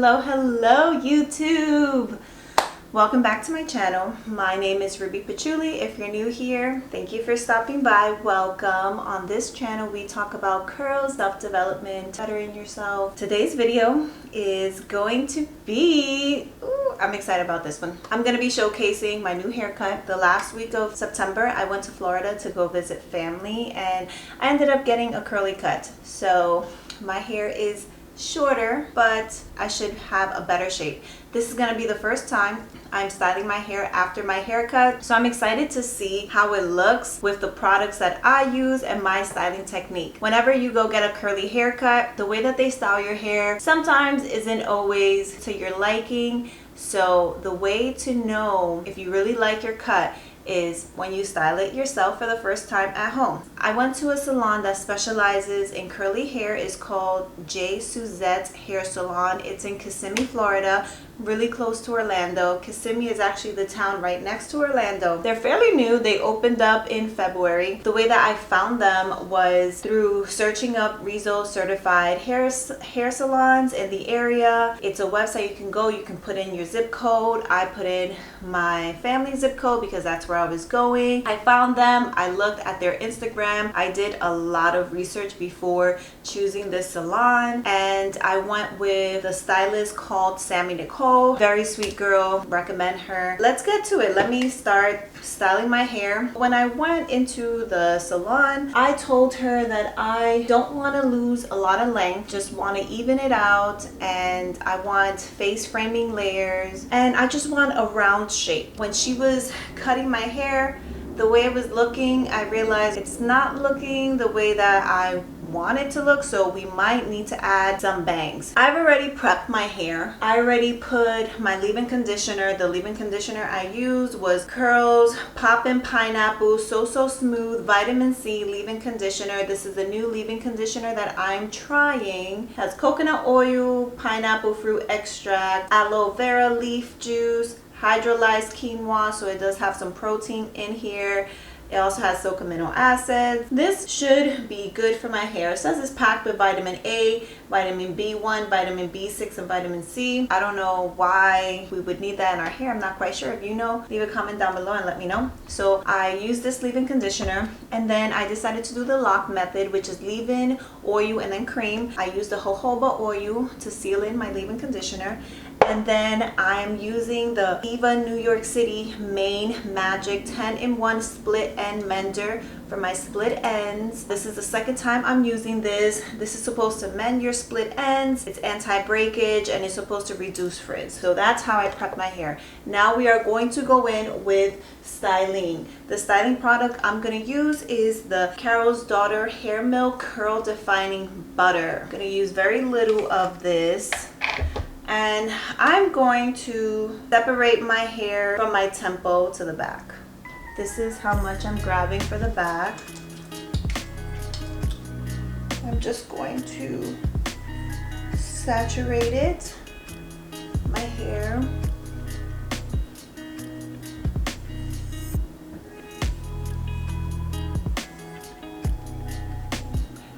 Hello YouTube. Welcome back to my channel. My name is Ruby Patchouli. If you're new here, thank you for stopping by. Welcome. On this channel we talk about curls, self-development, bettering yourself. Today's video is going to be I'm excited about this one. I'm going to be showcasing my new haircut. The last week of September I went to Florida to go visit family and I ended up getting a curly cut. So my hair is shorter, but I should have a better shape. This is going to be the first time I'm styling my hair after my haircut, so I'm excited to see how it looks with the products that I use and my styling technique. Whenever you go get a curly haircut, the way that they style your hair sometimes isn't always to your liking. So the way to know if you really like your cut is when you style it yourself for the first time at home. I went to a salon that specializes in curly hair. It's called J. Suzette Hair Salon. It's in Kissimmee, Florida, really close to Orlando. Kissimmee is actually the town right next to Orlando. They're fairly new. They opened up in February. The way that I found them was through searching up Rizzo certified hair salons in the area. It's a website you can go, you can put in your zip code. I put in my family zip code because that's where I was going. I found them. I looked at their Instagram. I did a lot of research before choosing this salon, and I went with a stylist called Sammy Nicole. Very sweet girl, recommend her. Let's get to it. Let me start styling my hair. When I went into the salon, I told her that I don't want to lose a lot of length, just want to even it out, and I want face framing layers, and I just want a round shape. When she was cutting my hair, the way it was looking, I realized it's not looking the way that I want it to look, so we might need to add some bangs. I've already prepped my hair. I already put my leave-in conditioner. The leave-in conditioner I used was Curls Poppin' Pineapple So Smooth Vitamin C leave-in conditioner. This is the new leave-in conditioner that I'm trying. It has coconut oil, pineapple fruit extract, aloe vera leaf juice, hydrolyzed quinoa, so it does have some protein in here. It also has soak amino acids. This should be good for my hair. It says it's packed with vitamin A, vitamin B1, vitamin B6, and vitamin C. I don't know why we would need that in our hair. I'm not quite sure. If you know, leave a comment down below and let me know. So I used this leave-in conditioner, and then I decided to do the lock method, which is leave-in, oil, and then cream. I used the jojoba oil to seal in my leave-in conditioner. And then I'm using the Eva New York City Main Magic 10-in-1 split end mender for my split ends. This is the second time I'm using this. This is supposed to mend your split ends. It's anti-breakage and it's supposed to reduce frizz. So that's how I prep my hair. Now we are going to go in with styling. The styling product I'm going to use is the Carol's Daughter Hair Milk Curl Defining Butter. I'm going to use very little of this. And I'm going to separate my hair from my tempo to the back. This is how much I'm grabbing for the back. I'm just going to saturate it, my hair.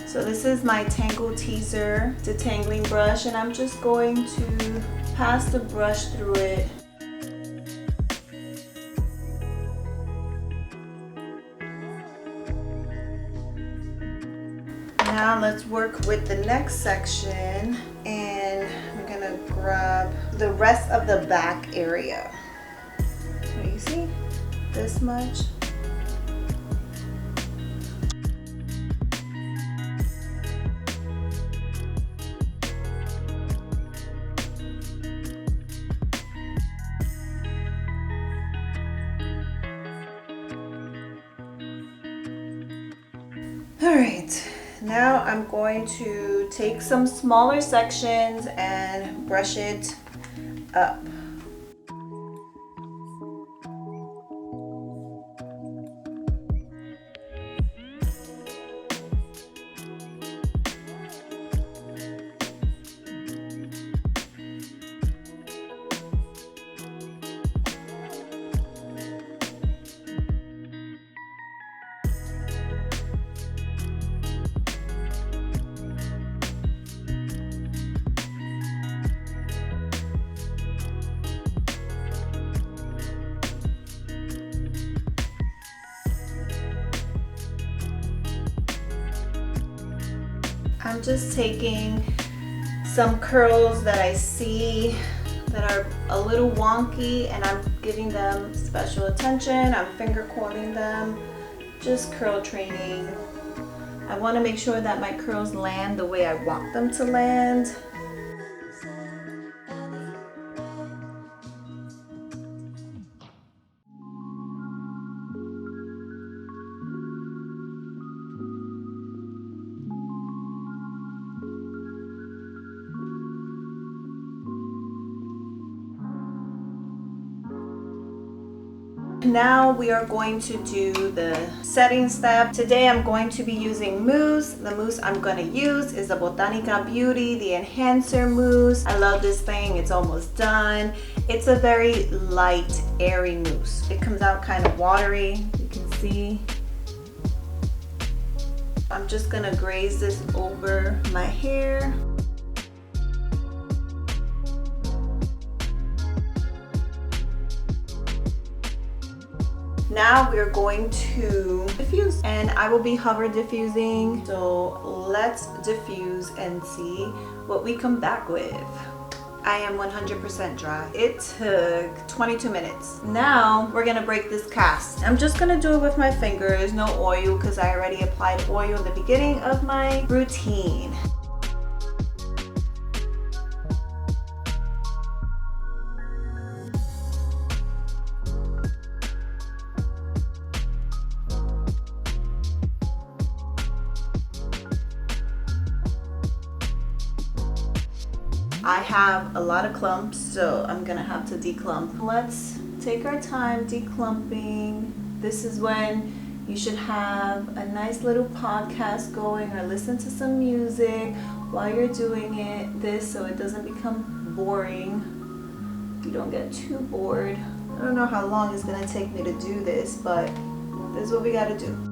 So this is my Tangle Teaser detangling brush, and I'm just going to pass the brush through it. Now let's work with the next section, and I'm gonna grab the rest of the back area. So you see this much. Alright, now I'm going to take some smaller sections and brush it up. I'm just taking some curls that I see that are a little wonky and I'm giving them special attention. I'm finger coiling them, just curl training. I want to make sure that my curls land the way I want them to land. Now we are going to do the setting step. Today I'm going to be using mousse. The mousse I'm going to use is the Botanika Beauty, the Enhancer Mousse. I love this thing. It's almost done. It's a very light, airy mousse. It comes out kind of watery, you can see. I'm just going to graze this over my hair. Now we're going to diffuse, and I will be hover diffusing. So let's diffuse and see what we come back with. I am 100% dry. It took 22 minutes. Now we're gonna break this cast. I'm just gonna do it with my fingers, no oil, because I already applied oil in the beginning of my routine. I have a lot of clumps, so I'm gonna have to declump. Let's take our time declumping. This is when you should have a nice little podcast going or listen to some music while you're doing this so it doesn't become boring. You don't get too bored. I don't know how long it's gonna take me to do this, but this is what we gotta do.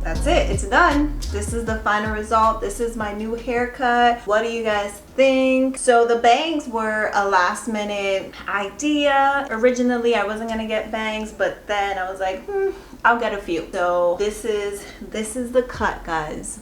That's it, it's done. This is the final result. This is my new haircut. What do you guys think? So the bangs were a last minute idea. Originally I wasn't gonna get bangs, but then I was like, I'll get a few. So this is the cut, guys.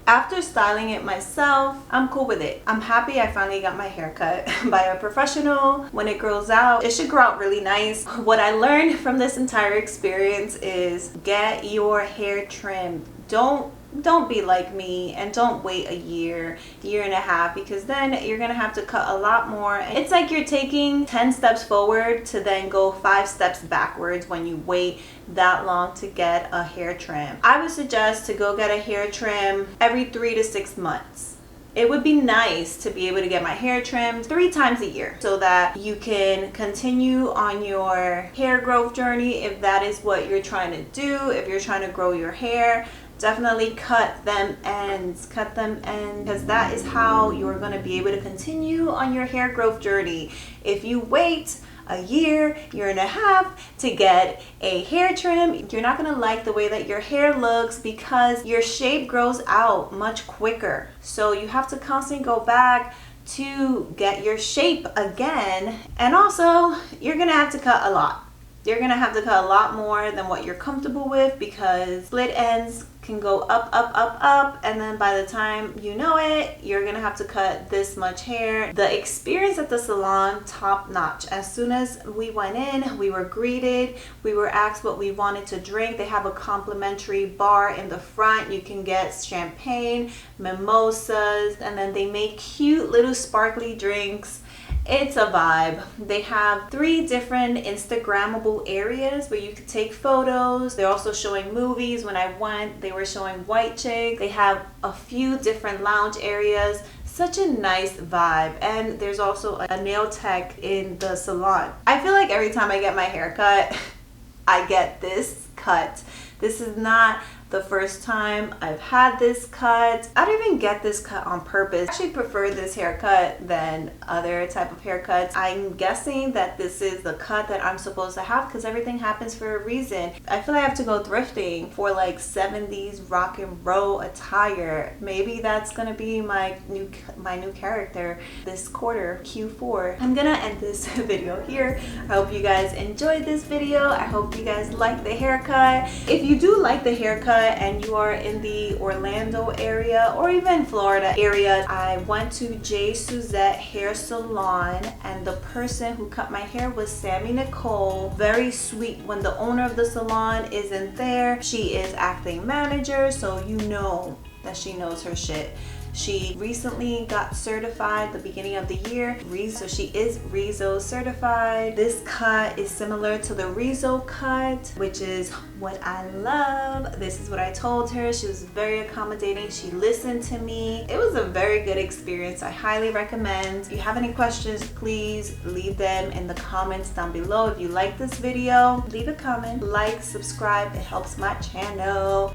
After styling it myself, I'm cool with it. I'm happy I finally got my hair cut by a professional. When it grows out, it should grow out really nice. What I learned from this entire experience is get your hair trimmed. Don't be like me and don't wait a year and a half, because then you're gonna have to cut a lot more. It's like you're taking 10 steps forward to then go 5 steps backwards when you wait that long to get a hair trim. I would suggest to go get a hair trim every 3 to 6 months. It would be nice to be able to get my hair trimmed 3 times a year so that you can continue on your hair growth journey if that is what you're trying to do. If you're trying to grow your hair, definitely cut them ends, because that is how you're going to be able to continue on your hair growth journey. If you wait a year and a half to get a hair trim, you're not going to like the way that your hair looks, because your shape grows out much quicker. So you have to constantly go back to get your shape again. And also, you're gonna have to cut a lot. You're gonna have to cut a lot more than what you're comfortable with, because split ends can go up, up, up, up, and then by the time you know it, you're gonna have to cut this much hair. The experience at the salon, top notch. As soon as we went in, we were greeted, we were asked what we wanted to drink. They have a complimentary bar in the front. You can get champagne, mimosas, and then they make cute little sparkly drinks. It's a vibe. They have 3 different Instagrammable areas where you can take photos. They're also showing movies. When I went, they were showing White Chicks. They have a few different lounge areas. Such a nice vibe. And there's also a nail tech in the salon. I feel like every time I get my hair cut, I get this cut. This is not the first time I've had this cut. I don't even get this cut on purpose. I actually prefer this haircut than other type of haircuts. I'm guessing that this is the cut that I'm supposed to have because everything happens for a reason. I feel like I have to go thrifting for like 70s rock and roll attire. Maybe that's gonna be my new character this quarter, Q4. I'm gonna end this video here. I hope you guys enjoyed this video. I hope you guys like the haircut. If you do like the haircut and you are in the Orlando area or even Florida area, I went to J. Suzette Hair Salon, and the person who cut my hair was Sammy Nicole. Very sweet. When the owner of the salon isn't there, she is acting manager, so you know that she knows her shit. She recently got certified the beginning of the year, so she is Rizzo certified. This cut is similar to the Rizzo cut, which is what I love. This is what I told her. She was very accommodating. She listened to me. It was a very good experience. I highly recommend. If you have any questions, please leave them in the comments down below. If you like this video, leave a comment, like, subscribe. It helps my channel.